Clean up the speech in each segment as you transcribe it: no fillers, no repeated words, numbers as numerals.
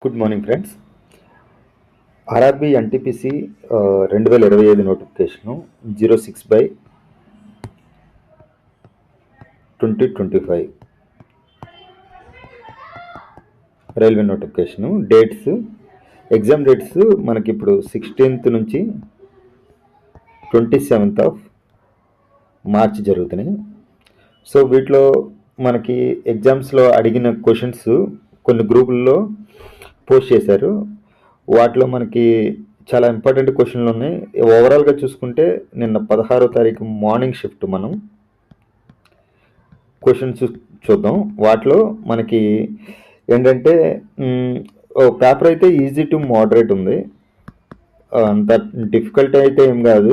Good morning friends. RRB NTPC 2025 notification 06/2025 railway notification. Exam dates మనకి ఇప్పుడు 16th నుంచి 27th March జరుగుతున్నాయి. So వీటిలో మనకి ఎగ్జామ్స్లో అడిగిన క్వశ్చన్స్ కొన్ని గ్రూపుల్లో పోస్ట్ చేశారు. వాటిలో మనకి చాలా ఇంపార్టెంట్ క్వశ్చన్లు ఉన్నాయి. ఓవరాల్గా చూసుకుంటే నిన్న 16వ తారీఖు మార్నింగ్ షిఫ్ట్ మనం క్వశ్చన్స్ చూద్దాం. వాటిలో మనకి ఏంటంటే పేపర్ అయితే ఈజీ టు మోడరేట్ ఉంది, అంత డిఫికల్ట్ అయితే ఏం కాదు,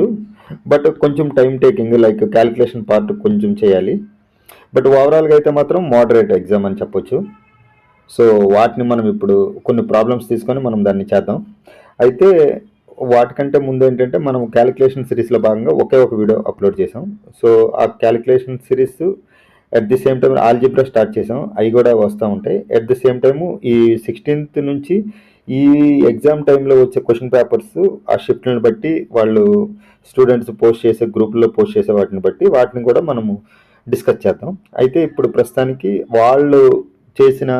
బట్ కొంచెం time taking, like calculation part కొంచెం చేయాలి. బట్ ఓవరాల్గా అయితే మాత్రం మోడరేట్ ఎగ్జామ్ అని చెప్పొచ్చు. సో వాటిని మనం ఇప్పుడు కొన్ని ప్రాబ్లమ్స్ తీసుకొని మనం దాన్ని చేద్దాం. అయితే వాటికంటే ముందు ఏంటంటే మనం క్యాలిక్యులేషన్ సిరీస్లో భాగంగా ఒకే ఒక వీడియో అప్లోడ్ చేసాం. సో ఆ calculation series at the same time algebra start చేసాం, అవి కూడా వస్తూ ఉంటాయి. అట్ ది సేమ్ టైము ఈ 16th నుంచి ఈ ఎగ్జామ్ టైంలో వచ్చే క్వశ్చన్ పేపర్స్ ఆ షిఫ్ట్లను బట్టి వాళ్ళు స్టూడెంట్స్ పోస్ట్ చేసే గ్రూపుల్లో పోస్ట్ చేసే వాటిని కూడా మనము డిస్కస్ చేద్దాం. అయితే ఇప్పుడు ప్రస్తుతానికి వాళ్ళు చేసిన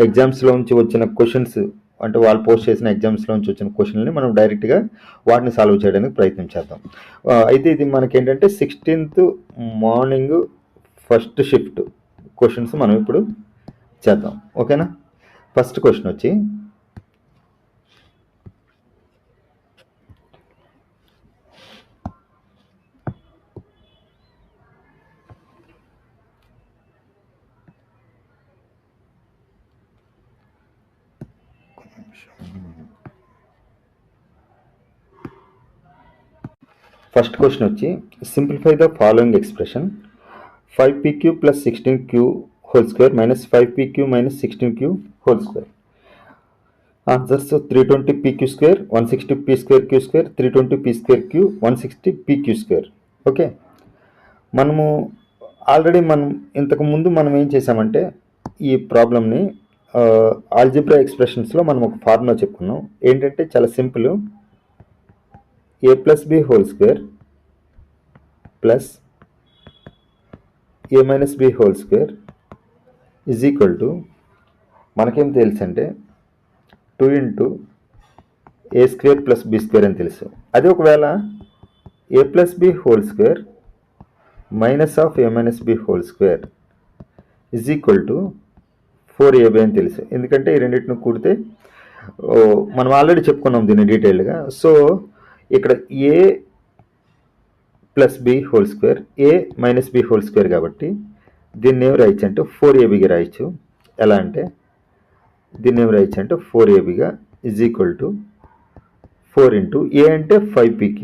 ఎగ్జామ్స్లోంచి వచ్చిన క్వశ్చన్స్, అంటే వాళ్ళు పోస్ట్ చేసిన ఎగ్జామ్స్లోంచి వచ్చిన క్వశ్చన్ని మనం డైరెక్ట్గా వాటిని సాల్వ్ చేయడానికి ప్రయత్నం చేద్దాం. అయితే ఇది మనకేంటంటే 16th morning first shift questions మనం ఇప్పుడు చేద్దాం. ఓకేనా? ఫస్ట్ క్వశ్చన్ వచ్చి simplify the following expression 5pq plus 16q whole square minus 5pq minus 16q whole square. Answers 320pq square, 160p square q square, 320p square q, 160pq square. Okay, మనము already ఇంతకు ముందు మనం ఏం చేసామంటే ఈ ప్రాబ్లమ్ని algebra ఎక్స్ప్రెషన్స్లో మనం ఒక ఫార్ములా చెప్పుకున్నాం. ఏంటంటే చాలా simple, a plus b whole square plus a minus b whole square is equal to, మనకేం తెలుసు అంటే 2 into a square plus b square అని తెలుసు. అదే ఒకవేళ a plus b whole square minus of a minus b whole square is equal to 4ab అని తెలుసు. ఎందుకంటే ఈ రెండింటిని కూడితే మనం ఆల్రెడీ చెప్పుకున్నాం దీన్ని డీటెయిల్గా. సో ఇక్కడ a plus B whole square, A minus B whole square కాబట్టి దీన్ని ఏమి రాయొచ్చు అంటే 4abగా రాయొచ్చు. ఎలా అంటే దీన్ని ఏమి రాయొచ్చు అంటే 4abగా is equal to 4 into A అంటే 5pq,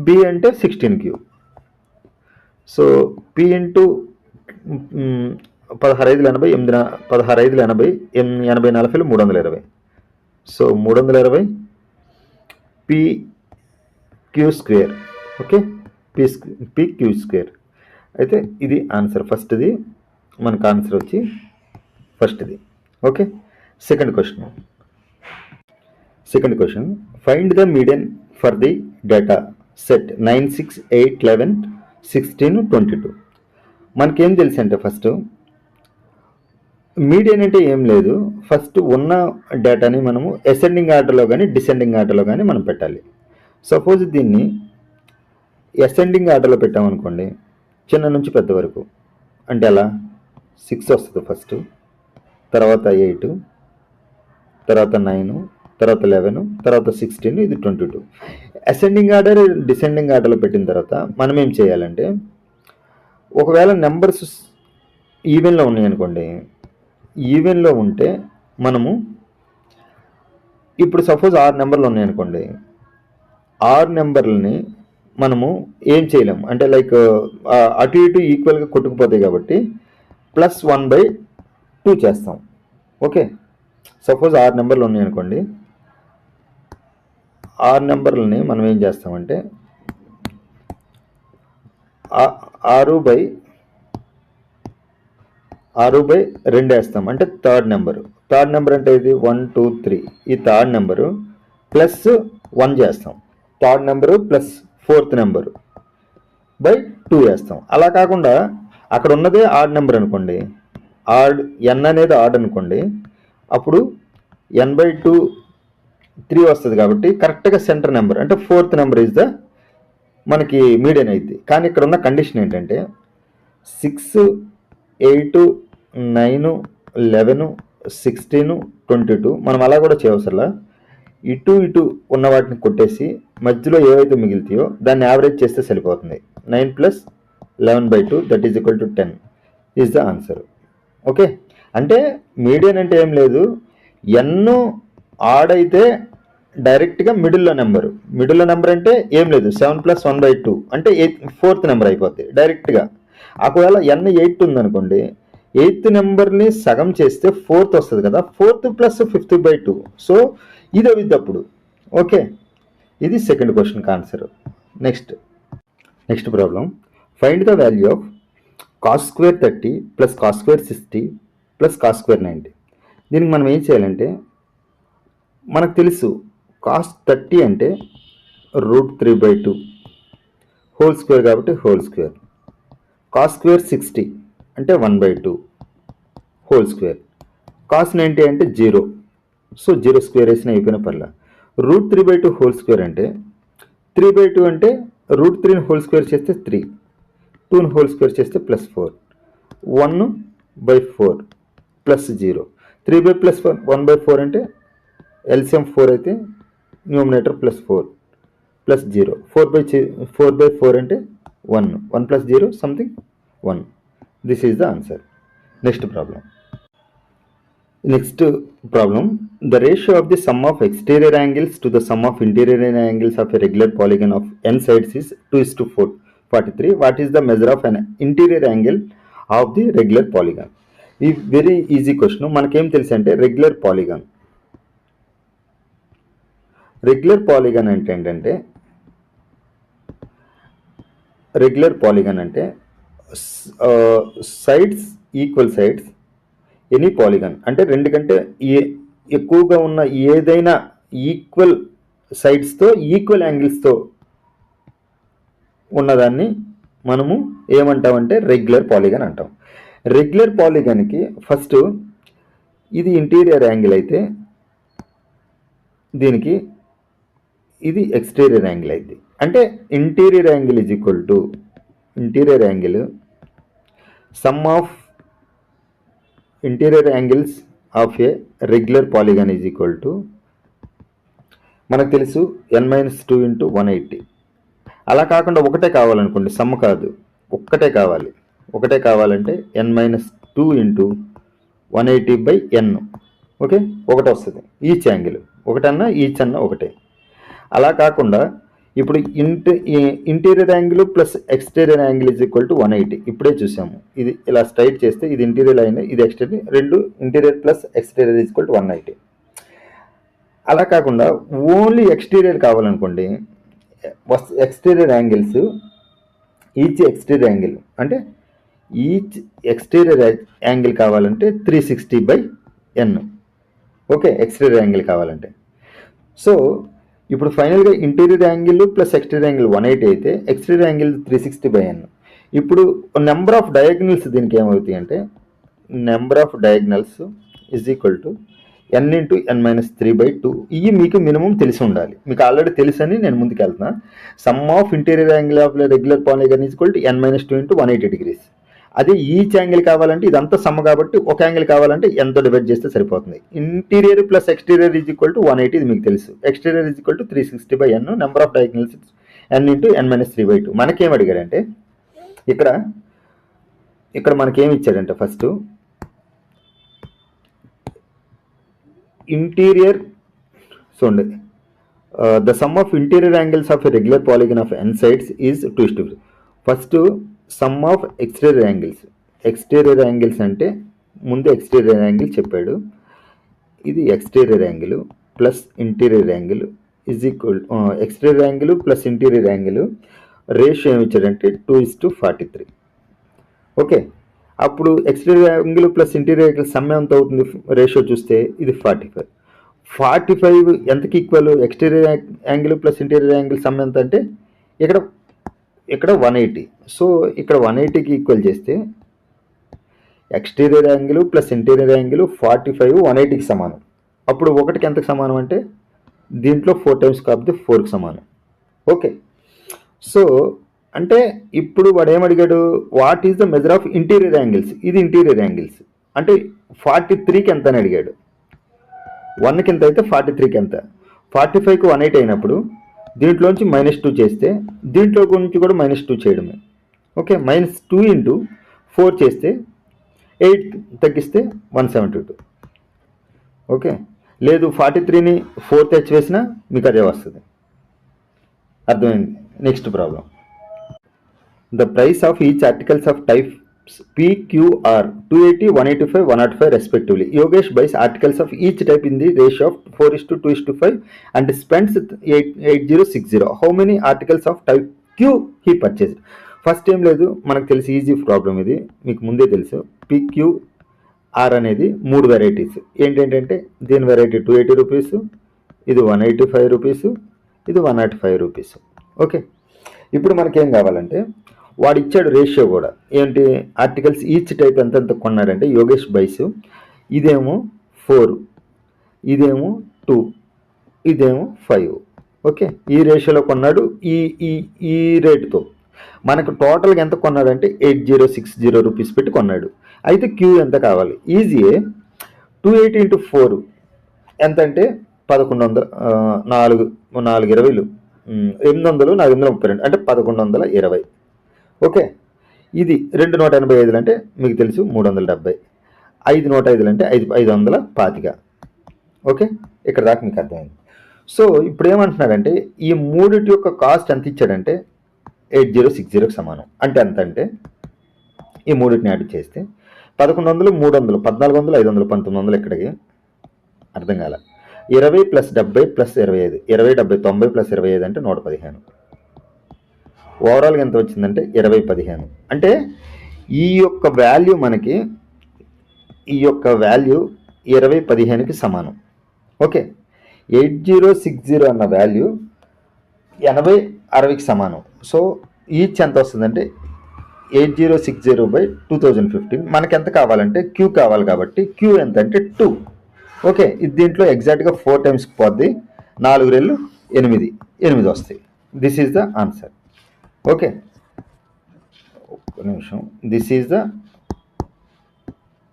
బి అంటే 16q. So P into 16,580, 16,580, 80, 320. So 320 P Q square. Okay, P Q square. అయితే ఇది ఆన్సర్. ఫస్ట్ది మనకు ఆన్సర్ వచ్చి ఫస్ట్ది. Okay, second question find the median for the data set 9, 6, 8, 11, 16, 22. మనకేం తెలుసు అంటే ఫస్ట్ మీడియన్ అంటే ఏం లేదు, ఫస్ట్ ఉన్న డేటాని మనము అసెండింగ్ ఆర్డర్లో కానీ డిసెండింగ్ ఆర్డర్లో కానీ మనం పెట్టాలి. సపోజ్ దీన్ని అసెండింగ్ ఆర్డర్లో పెట్టామనుకోండి, చిన్న నుంచి పెద్ద వరకు, అంటే అలా 6 వస్తుంది ఫస్ట్, తర్వాత 8, తర్వాత 9, తర్వాత 11, తర్వాత 16, ఇది 22. అసెండింగ్ ఆర్డర్ డిసెండింగ్ ఆర్డర్లో పెట్టిన తర్వాత మనం ఏం చేయాలంటే, ఒకవేళ నెంబర్స్ ఈవెన్లో ఉన్నాయనుకోండి, ఈవెన్లో ఉంటే మనము ఇప్పుడు సపోజ్ 6 నెంబర్లు ఉన్నాయనుకోండి, 6 నెంబర్లని మనము ఏం చేయలేము, అంటే లైక్ అటు ఇటు ఈక్వల్గా కొట్టుకుపోతాయి కాబట్టి +1/2 చేస్తాం. ఓకే, సపోజ్ 6 నెంబర్లు ఉన్నాయనుకోండి, 6 నెంబర్లని మనం ఏం చేస్తామంటే 6/2 వేస్తాం, అంటే థర్డ్ నెంబరు. థర్డ్ నెంబర్ అంటే ఇది 1 2 3, ఈ థర్డ్ నెంబరు ప్లస్ 1 చేస్తాం, third number plus fourth number by 2 వేస్తాం. అలా కాకుండా అక్కడ ఉన్నదే ఆడ్ నెంబర్ అనుకోండి, ఆడ్ ఎన్ అనేది ఆడ్ అనుకోండి, అప్పుడు n/2 3 వస్తుంది కాబట్టి కరెక్ట్గా సెంటర్ నెంబర్ అంటే ఫోర్త్ నెంబర్ ఈజ్ ద మనకి మీడియన్ అయింది. కానీ ఇక్కడ ఉన్న కండిషన్ ఏంటంటే 6 8 9 11 16 22 మనం అలా కూడా చేయవసరలా, ఇటు ఇటు ఉన్న వాటిని కొట్టేసి మధ్యలో ఏవైతే మిగులుతాయో దాన్ని యావరేజ్ చేస్తే సరిపోతుంది. 9 + 11/2 that is equal to 10 is the answer. Okay, అంటే మీడియన్ అంటే ఏం లేదు, ఎన్ ఆడ్ అయితే డైరెక్ట్గా మిడిల్లో నెంబర్ అంటే ఏం లేదు, 7 + 1/2 అంటే ఫోర్త్ నెంబర్ అయిపోద్ది డైరెక్ట్గా. ఒకవేళ n 8 ఉందనుకోండి, 8th నెంబర్ని సగం చేస్తే ఫోర్త్ వస్తుంది కదా, 4th + 5/2, సో ఇది అవుద్ది అప్పుడు. ఓకే, ఇది సెకండ్ క్వశ్చన్కి answer. Next problem, find the value of cos² 30 + cos² 60 + cos² 90. దీనికి మనం ఏం చేయాలంటే, మనకు తెలుసు cos 30 అంటే √3/2 హోల్ స్క్వేర్ కాబట్టి హోల్ స్క్వేర్, cos² 60 అంటే 1/2 హోల్ స్క్వేర్, cos 90 అంటే 0, సో 0 స్క్వేర్ వేసిన అయిపోయిన పర్లా. √3/2 హోల్ స్క్వేర్ అంటే 3/2 అంటే √3ని హోల్ స్క్వేర్ చేస్తే 3, 2ని హోల్ స్క్వేర్ చేస్తే +4, 1/4 +0, 3/+1 1/4 అంటే ఎల్సిఎం 4 అయితే న్యూమినేటర్ +4 +0, 4/4 అంటే 1 + 0 something 1. This is the answer. Next problem, the ratio of the some of exterior angles to the sum of interior angles of a regular polygon of n sides is 2:43. What is the measure of an interior angle of the regular polygon? ఈ very easy question. మనకేం తెలుసు అంటే regular polygon అంటే ఏంటంటే, regular polygon అంటే sides equal sides any polygon అంటే రెండు కంటే ఎక్కువగా ఉన్న ఏదైనా ఈక్వల్ సైడ్స్తో ఈక్వల్ యాంగిల్స్తో ఉన్నదాన్ని మనము ఏమంటామంటే రెగ్యులర్ పాలిగన్ అంటాం. రెగ్యులర్ పాలిగన్కి ఫస్ట్ ఇది ఇంటీరియర్ యాంగిల్ అయితే దీనికి ఇది ఎక్స్టీరియర్ యాంగిల్ అయింది. అంటే interior angle is equal to interior angle sum of interior angles of A regular polygon is equal to, మనకు తెలుసు n - 2 × 180. అలా కాకుండా ఒకటే కావాలనుకోండి, సమ్ కాదు, ఒకటే కావాలంటే n - 2 × 180/n. ఓకే, ఒకటి వస్తుంది ఈచ్ యాంగిల్, ఈచ్ అన్న ఒకటే. అలా కాకుండా ఇప్పుడు interior angle plus exterior angle is equal to 180. ఇప్పుడే చూసాము, ఇది ఇలా స్ట్రైట్ చేస్తే ఇది ఇంటీరియర్ లైన్, ఇది ఎక్స్టీరియర్, రెండు interior plus exterior is equal to 180. అలా కాకుండా ఓన్లీ ఎక్స్టీరియర్ కావాలనుకోండి, exterior angles each exterior angle అంటే ఈచ్ ఎక్స్టీరియర్ యాంగిల్ కావాలంటే 360/n. ఓకే, ఎక్స్టీరియర్ యాంగిల్ కావాలంటే. సో ఇప్పుడు ఫైనల్గా interior angle plus exterior angle 180 అయితే ఎక్స్టీరియర్ యాంగిల్ 360/n. ఇప్పుడు నెంబర్ ఆఫ్ డయాగ్నల్స్ దీనికి ఏమవుతాయి అంటే, number of diagonals is equal to n × n - 3/2. ఇవి మీకు మినిమం తెలిసి ఉండాలి, మీకు ఆల్రెడీ తెలుసని నేను ముందుకు వెళ్తున్నా. Some of interior angle of regular polygon is equal to n - 2 × 180 degrees. అదే ఈచ్ యాంగిల్ కావాలంటే ఇదంతా సమ్ కాబట్టి ఒక యాంగిల్ కావాలంటే ఎంతో డివైడ్ చేస్తే సరిపోతుంది. Interior plus exterior is equal to 180, ఇది మీకు తెలుసు. Exterior is equal to 360/n. Number of diagonals n × n - 3/2. మనకేం అడిగాడంటే, ఇక్కడ మనకేమి ఇచ్చాడంటే, ఫస్ట్ ఇంటీరియర్ చూడండి, the sum of interior angles of a regular polygon of n sides is 2:3. First some of exterior angles అంటే ముందు ఎక్స్టీరియర్ యాంగిల్ చెప్పాడు, ఇది exterior angle plus interior angle is equal, exterior angle plus interior angle ratio ఏమి ఇచ్చాడంటే 2:43. Okay, అప్పుడు exterior angle plus interior angle sum ఎంత అవుతుంది ratio చూస్తే ఇది 45. 45 ఎంతకి equal? Exterior angle plus interior angle sum ఎంత అంటే ఇక్కడ ఇక్కడ 180. సో ఇక్కడ 180కి ఈక్వల్ చేస్తే exterior angle plus interior angle 45 180కి సమానం. అప్పుడు ఒకటికి ఎంతకు సమానం అంటే దీంట్లో 4 టైమ్స్ కాబట్టి 4కి సమానం. ఓకే, సో అంటే ఇప్పుడు వాడు ఏమడిగాడు, what is the measure of interior angles? ఇది ఇంటీరియర్ యాంగిల్స్ అంటే 43కి ఎంత అని అడిగాడు. 1కి ఎంత అయితే 43కి ఎంత? 45కి 180 అయినప్పుడు దీంట్లోంచి -2 చేస్తే దీంట్లో గురించి కూడా -2 చేయడమే. ఓకే, -2 ఇంటూ 4 చేస్తే 8 తగ్గిస్తే 172. ఓకే, లేదు 43ని 4 తెచ్చి వేసినా మీకు అదే వస్తుంది. అర్థమైంది. Next problem. The price of each articles of types P, Q are 280, 185, 105 respectively. Yogesh buys articles of each type in the ratio of 4:2:5 and spends 8060. How many articles of type Q he purchased? First ఏం లేదు, మనకు తెలిసి easy problem ఇది, మీకు ముందే తెలుసు. PQR అనేది 3 varieties. ఏంటంటే దీని వెరైటీ 280 రూపీస్, ఇది 185 రూపీస్, ఇది 105 రూపీస్. ఓకే, ఇప్పుడు మనకేం కావాలంటే వాడు ఇచ్చాడు రేషియో కూడా. ఏంటి? ఆర్టికల్స్ ఈచ్ టైప్ ఎంత కొన్నాడంటే యోగేష్ బైస్ ఇదేమో 4, ఇదేమో 2, ఇదేమో 5. ఓకే, ఈ రేషియోలో కొన్నాడు. ఈ ఈ ఈ రేటుతో మనకు టోటల్గా ఎంత కొన్నాడంటే 8060 రూపీస్ పెట్టి కొన్నాడు. అయితే క్యూ ఎంత కావాలి? ఈజీయే. 280 ఇంటూ 4 ఎంత అంటే 1100, 4 20, 800, 432 అంటే 1120. ఓకే, ఇది 2 185 అంటే మీకు తెలుసు 370, 5 105 అంటే 525. ఓకే, ఇక్కడ దాకా మీకు అర్థమైంది. సో ఇప్పుడు ఏమంటున్నాడంటే ఈ మూడిటి యొక్క కాస్ట్ ఎంత ఇచ్చాడంటే 8060కి సమానం. అంటే ఎంత అంటే ఈ మూడింటిని యాడ్ చేస్తే 1100, 300, 1400, 500, 1900. ఇక్కడికి అర్థం కాల. 20 + 70 + 25, 20, 70, 90 + 25 అంటే 115. ఓవరాల్గా ఎంత వచ్చిందంటే 2015. అంటే ఈ యొక్క వాల్యూ మనకి 2015కి సమానం. ఓకే, 8060 అన్న వాల్యూ 8060కి సమానం. సో ఈచ్ ఎంత వస్తుందంటే 8060/2015. మనకి ఎంత కావాలంటే క్యూ కావాలి కాబట్టి క్యూ ఎంత అంటే 2. ఓకే, ఇది దీంట్లో ఎగ్జాక్ట్గా 4 టైమ్స్ పోద్ది. 4 రెళ్ళు 8 వస్తాయి. This is the answer. Okay, ఒక్క నిమిషం. This is the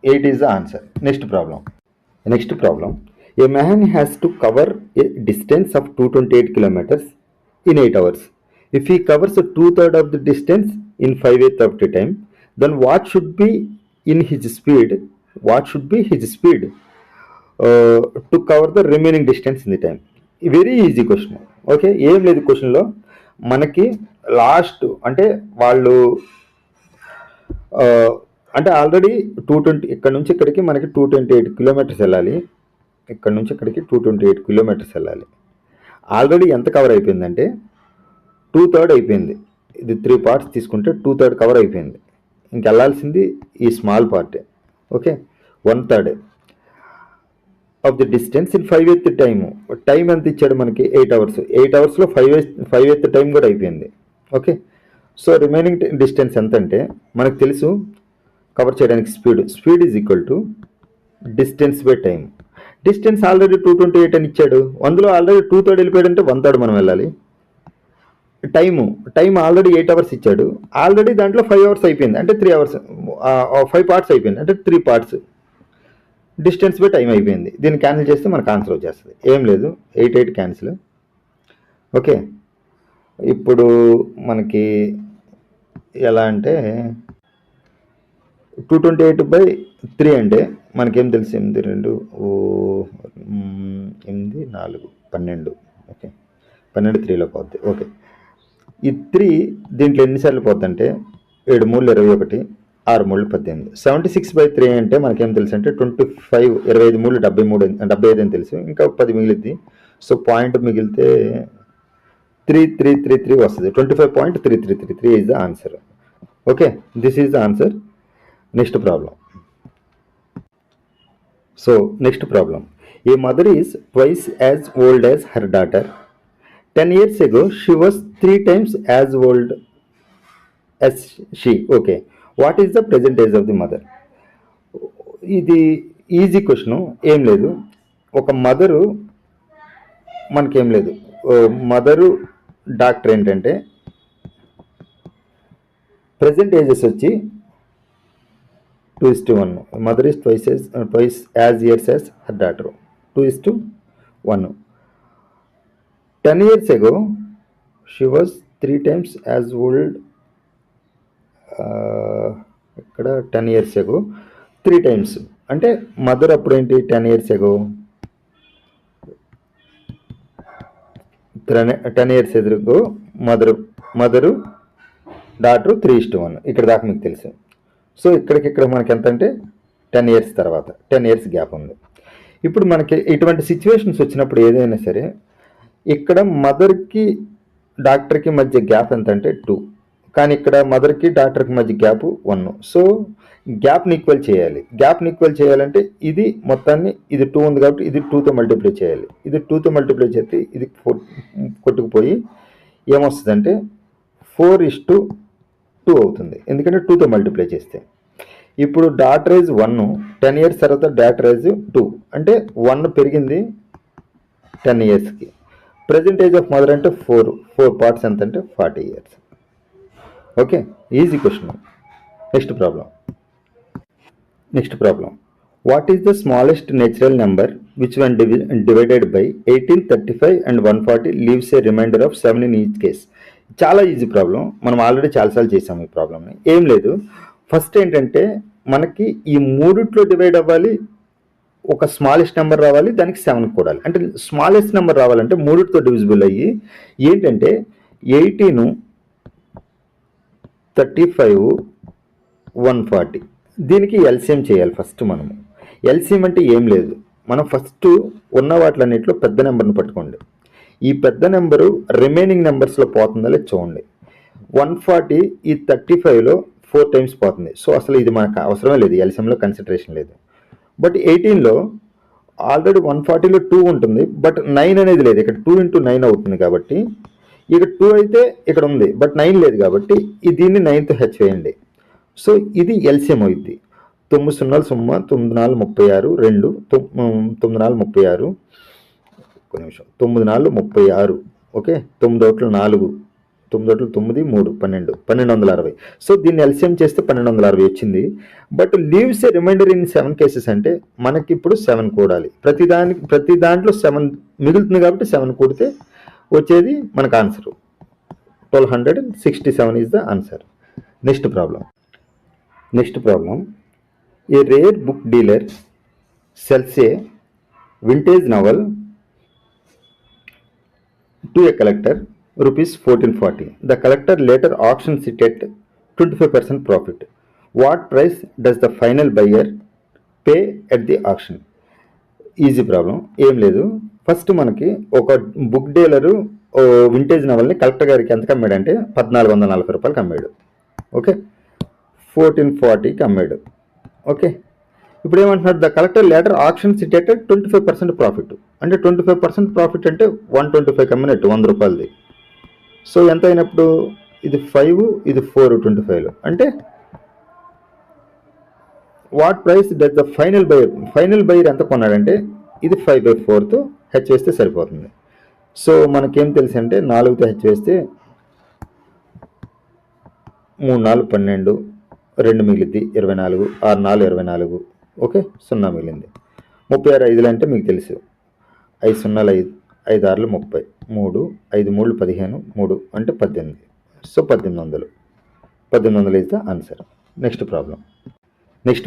8 is the answer. Next problem. A man has to cover a distance of 228 kilometers in 8 hours. If he covers 2/3 of the distance in 5/8 of the time, then what should be his speed to cover the remaining distance in the time? Very easy question. Okay, ఏం లేదు క్వశ్చన్లో మనకి last అంటే వాళ్ళు అంటే already 220 ఇక్కడ నుంచి ఇక్కడికి మనకి 228 kilometers వెళ్ళాలి. ఇక్కడ నుంచి ఇక్కడికి 228 kilometers వెళ్ళాలి. ఆల్రెడీ ఎంత కవర్ అయిపోయిందంటే 2/3 అయిపోయింది. ఇది 3 parts తీసుకుంటే 2/3 కవర్ అయిపోయింది. ఇంకెళ్ళాల్సింది ఈ స్మాల్ పార్టే. Okay, 1/3 of the distance in 5/8 time ఎంత ఇచ్చాడు మనకి? 8 hours. 8 hoursలో 5/8 టైం కూడా అయిపోయింది. ఓకే, సో రిమైనింగ్ డిస్టెన్స్ ఎంత అంటే మనకు తెలుసు కవర్ చేయడానికి speed is equal to distance by time. Distance already 228 అని ఇచ్చాడు. అందులో ఆల్రెడీ 2/3 వెళ్ళిపోయాడంటే 1/3 మనం వెళ్ళాలి. టైం ఆల్రెడీ 8 hours ఇచ్చాడు. ఆల్రెడీ దాంట్లో 5 hours అయిపోయింది అంటే 3 hours, 5 parts అయిపోయింది అంటే 3 parts. డిస్టెన్స్ బై టైం అయిపోయింది. దీన్ని క్యాన్సిల్ చేస్తే మనకు ఆన్సర్ వచ్చేస్తుంది. ఏం లేదు, 8 క్యాన్సిల్. ఓకే, ఇప్పుడు మనకి ఎలా అంటే 228/3 అంటే మనకేం తెలుసు? 8 2 8 4 12. ఓకే, 12 3లో పోద్ది. ఓకే, ఈ 3 దీంట్లో ఎన్నిసార్లు పోద్దంటే 7 3 21, 6 3 18. 76/3 అంటే మనకేం తెలుసు అంటే 25, 25 3 75 అని తెలుసు. ఇంకా 10 మిగిలిద్ది. సో పాయింట్ మిగిలితే 3333 వస్తుంది. 25.3333 is the answer. Okay, this is the answer. Next problem. So next problem. A mother is twice as old as her daughter. 10 years ago, she was 3 times as old as she. Okay. What is the present age of the mother? ఇది easy question. ఏం లేదు, ఒక mother మనకేం లేదు, mother doctor ఏంటంటే present ages వచ్చి 2:1. Mother is twice as years as her daughter. 2:1. 10 years ago, she was 3 times as old. ఇక్కడ 10 years ago 3 times అంటే మదర్ అప్పుడు ఏంటి, 10 years ago 10 years ago mother daughter 3:1. ఇక్కడ దాకా మీకు తెలుసు. సో ఇక్కడ మనకి ఎంత అంటే 10 years తర్వాత 10 years గ్యాప్ ఉంది. ఇప్పుడు మనకి ఇటువంటి సిచ్యువేషన్స్ వచ్చినప్పుడు ఏదైనా సరే ఇక్కడ మదర్కి డాక్టర్కి మధ్య గ్యాప్ ఎంత అంటే 2, కానీ ఇక్కడ మదర్కి డాక్టర్కి మధ్య గ్యాప్ 1. సో గ్యాప్ని ఈక్వల్ చేయాలి. గ్యాప్ని ఈక్వల్ చేయాలంటే ఇది మొత్తాన్ని, ఇది 2 ఉంది కాబట్టి ఇది 2తో మల్టిప్లై చేయాలి. ఇది 2తో మల్టిప్లై చేస్తే ఇది 4 కొట్టుకుపోయి ఏమొస్తుందంటే 4:2 అవుతుంది, ఎందుకంటే 2తో మల్టిప్లై చేస్తే. ఇప్పుడు డాటర్ ఏజ్ 1, 10 years తర్వాత డాటర్ ఏజ్ 2 అంటే 1 పెరిగింది 10 yearsకి. ప్రజెంట్ ఏజ్ ఆఫ్ మదర్ అంటే 4 పార్ట్స్ ఎంత అంటే 40 years. Okay, easy question. Next problem. What is the smallest natural number which one divided by 18, 35 and 140 leaves a remainder of 7 in each case. చాలా easy problem, మనం already చాలాసార్లు చేసాము ఈ ప్రాబ్లమ్ని. ఏం లేదు, ఫస్ట్ ఏంటంటే మనకి ఈ మూడిట్లో డివైడ్ అవ్వాలి, ఒక స్మాలెస్ట్ నెంబర్ రావాలి, దానికి 7 కూడాలి. అంటే స్మాలెస్ట్ నెంబర్ రావాలంటే 3తో డివిజిబుల్ అయ్యి ఏంటంటే 18, 35, 140 దీనికి ఎల్సిఎం చేయాలి ఫస్ట్ మనము. ఎల్సిఎం అంటే ఏం లేదు, మనం ఫస్ట్ ఉన్న వాటిలన్నింటిలో పెద్ద నెంబర్ని పట్టుకోండి. ఈ పెద్ద నెంబరు రిమైనింగ్ నెంబర్స్లో పోతుందా లేదు చూడండి. 140 ఈ 35లో 4 times పోతుంది. సో అసలు ఇది మనకు అవసరమే లేదు, ఎల్సిఎంలో కన్సిడరేషన్ లేదు. బట్ 18లో ఆల్రెడీ 140లో 2 ఉంటుంది, బట్ 9 అనేది లేదు. ఇక్కడ 2 into 9 అవుతుంది కాబట్టి ఇక్కడ 2 అయితే ఇక్కడ ఉంది, బట్ 9 లేదు కాబట్టి దీన్ని 9తో హెచ్ వేయండి. సో ఇది ఎల్సిఎం అవుద్ది. 9 0 0 9 4 36 2 9 4 36 ఒక్క నిమిషం 9 4 36. ఓకే, 9 ఒకట్లు 4, 9 ఒకట్లు 9 3 12 1260. సో దీన్ని ఎల్సిఎం చేస్తే 1260 వచ్చింది. But leaves a remainder in 7 cases అంటే మనకి ఇప్పుడు 7 కూడాలి. ప్రతి దాంట్లో 7 మిగులుతుంది కాబట్టి 7 కూడితే వచ్చేది మనకు answer 1267 is the answer. Next problem. A rare book dealer sells a vintage novel to a collector rupees 1440. The collector later auctions it at 25% profit. What price does the final buyer pay at the auction? Easy problem. ఏం లేదు, first మనకి ఒక book dealer vintage నవల్ని collector గారికి ఎంతకు అమ్మాడంటే 1440 రూపాయలకి అమ్మాడు. Okay, 1440కి అమ్మాడు. Okay, ఇప్పుడు ఏమంటున్నాడు, the collector later actions it at 25% profit. అంటే 25% ప్రాఫిట్ అంటే 125 అమ్మినట్టు 100 రూపాయలది. సో ఎంత అయినప్పుడు ఇది 5 ఇది 4 25లో అంటే what price does the final buyer ఎంత కొన్నాడంటే ఇది 5/4తో హెచ్ వేస్తే సరిపోతుంది. సో మనకేం తెలుసు అంటే 4తో హెచ్ వేస్తే 3 4 12 2 మిగిలింది 24 6 4 24. ఓకే, 0 మిగిలింది. 36 5 అంటే మీకు తెలుసు 5 0 5 5 6 30 3 5 3 15 3 అంటే 18. So 1800 is the answer. Next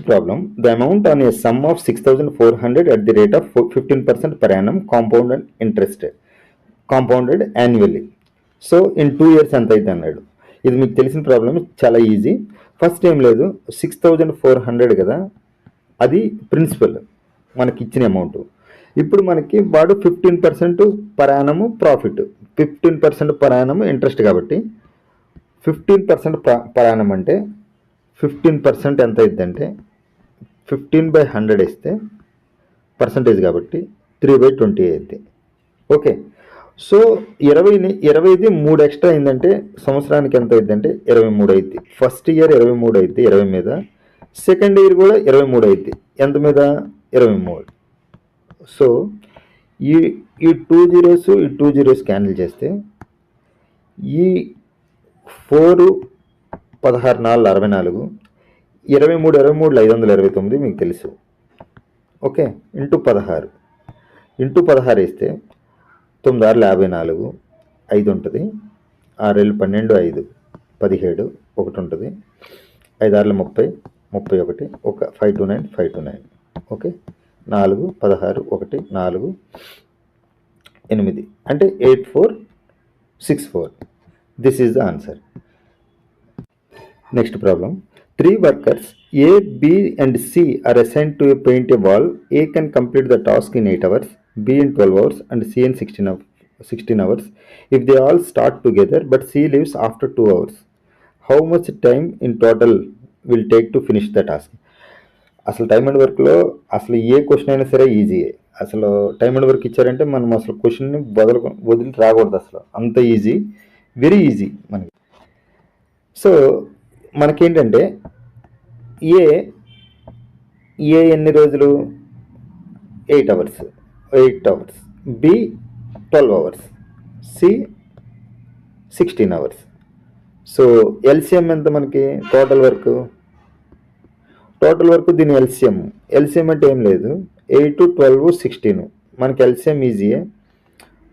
problem. The amount on a some of 6400 at the rate of 15% per annum compounded annually. So in 2 years ఎంత అయితే అన్నాడు. ఇది మీకు తెలిసిన ప్రాబ్లం, చాలా ఈజీ. ఫస్ట్ ఏం లేదు, 6400 కదా, అది ప్రిన్సిపల్ మనకి ఇచ్చిన అమౌంట్. ఇప్పుడు మనకి వాడు 15% per annum profit, 15% per annum interest కాబట్టి 15% పర్ యానం అంటే 15% ఎంత అయిద్దంటే 15/100 ఇస్తే పర్సంటేజ్ కాబట్టి 3/20 అయింది. ఓకే, సో 20ది 3 ఎక్స్ట్రా అయిందంటే సంవత్సరానికి ఎంత అయిద్దంటే 23 అయింది. ఫస్ట్ ఇయర్ 23 అయింది 20 మీద, సెకండ్ ఇయర్ కూడా 23 అయింది ఎంత మీద 23. సో ఈ 2 జీరోస్ ఈ 2 జీరోస్ క్యాన్సిల్ చేస్తే ఈ 4 16 4 64 23 23 529 మీకు తెలుసు. ఓకే, ఇంటూ 16 ఇస్తే 9 6 54 5 ఉంటుంది, 6 12 5 17 1 ఉంటుంది, 5 6 30 31 ఒక 529. ఓకే, 4 16 1 4 8 అంటే 8464. This is the answer. Next problem. 3 workers A, B and C are assigned to paint a wall. A can complete the task in 8 hours, B in 12 hours and C in 16 hours. If they all start together but C leaves after 2 hours, how much time in total will take to finish the task? అసలు time and వర్క్లో అసలు ఏ question అయినా సరే ఈజీయే. అసలు time and work ఇచ్చారంటే మనం అసలు క్వశ్చన్ని వదిలి రాకూడదు, అసలు అంత ఈజీ, వెరీ ఈజీ మనకి. సో మనకేంటంటే ఏ ఎన్ని రోజులు 8 hours, B 12 hours, C 16 hours. So LCM ఎంత మనకి? టోటల్ వర్క్ దీని ఎల్సిఎం అంటే ఏం లేదు, 8 12 16 మనకి ఎల్సిఎం ఈజీయే.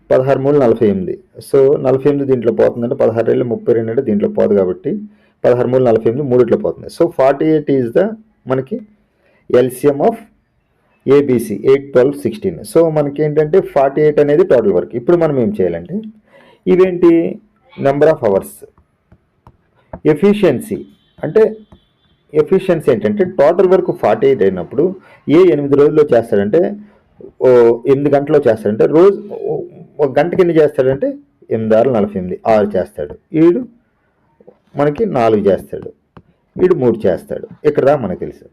16 3 48. సో 48 దీంట్లో పోతుందంటే 16 32 అంటే దీంట్లో పోదు కాబట్టి 16 3 48 మూడిట్లో పోతుంది. సో 48 ఈజ్ ద మనకి ఎల్సిఎం ఆఫ్ ఏబిసి 8 12 16. సో మనకి ఏంటంటే 48 అనేది టోటల్ వర్క్. ఇప్పుడు మనం ఏం చేయాలంటే ఇవేంటి నెంబర్ ఆఫ్ అవర్స్. ఎఫిషియన్సీ ఏంటంటే టోటల్ వర్క్ 48 అయినప్పుడు 8 రోజుల్లో చేస్తాడంటే 8 గంటల్లో చేస్తాడంటే రోజు ఒక గంటకి ఎన్ని చేస్తాడంటే 8 6 48 6 చేస్తాడు. వీడు మనకి 4 చేస్తాడు, వీడు 3 చేస్తాడు. ఇక్కడ మనకు తెలుసు.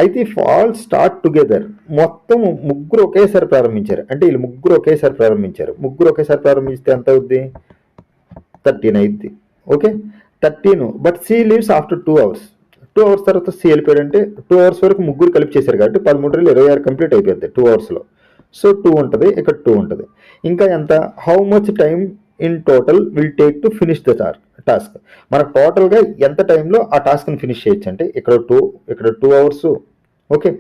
అయితే ఇఫ్ ఆల్ స్టార్ట్ టుగెదర్, మొత్తం ముగ్గురు ఒకేసారి ప్రారంభించారు అంటే వీళ్ళు ముగ్గురు ఒకేసారి ప్రారంభిస్తే ఎంత అవుద్ది? 13 అయింది. Okay, 13. But C leaves after 2 hours. 2 hours తర్వాత సి వెళ్ళిపోయాడంటే 2 hours వరకు ముగ్గురు కలిపి చేశారు కాబట్టి 13 26 కంప్లీట్ అయిపోద్ది 2 hours. సో 2 ఉంటుంది, ఇక్కడ 2 ఉంటుంది. ఇంకా ఎంత? How much time in total will take to finish the task. మనకు టోటల్గా ఎంత టైంలో ఆ టాస్క్ని ఫినిష్ చేయొచ్చు అంటే ఇక్కడ 2 hours. ఓకే,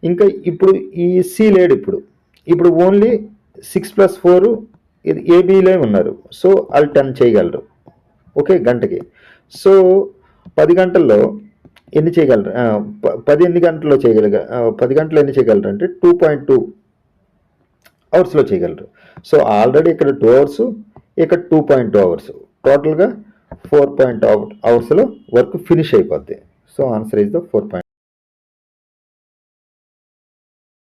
ఇంకా ఇప్పుడు ఈ సి లేడు, ఇప్పుడు ఓన్లీ 6 + 4 ఇది ఏబీలో ఉన్నారు. సో వాళ్ళు 10 చేయగలరు. ఓకే, గంటకి. సో 10 గంటల్లో ఎన్ని చేయగలరు? 10 గంటల్లో ఎన్ని చేయగలరు అంటే 2.2 అవర్స్లో చేయగలరు. సో ఆల్రెడీ ఇక్కడ 2 hours, ఇక్కడ 2.2 hours, టోటల్గా 4.2 అవర్స్లో వర్క్ ఫినిష్ అయిపోద్ది. So answer is the 4.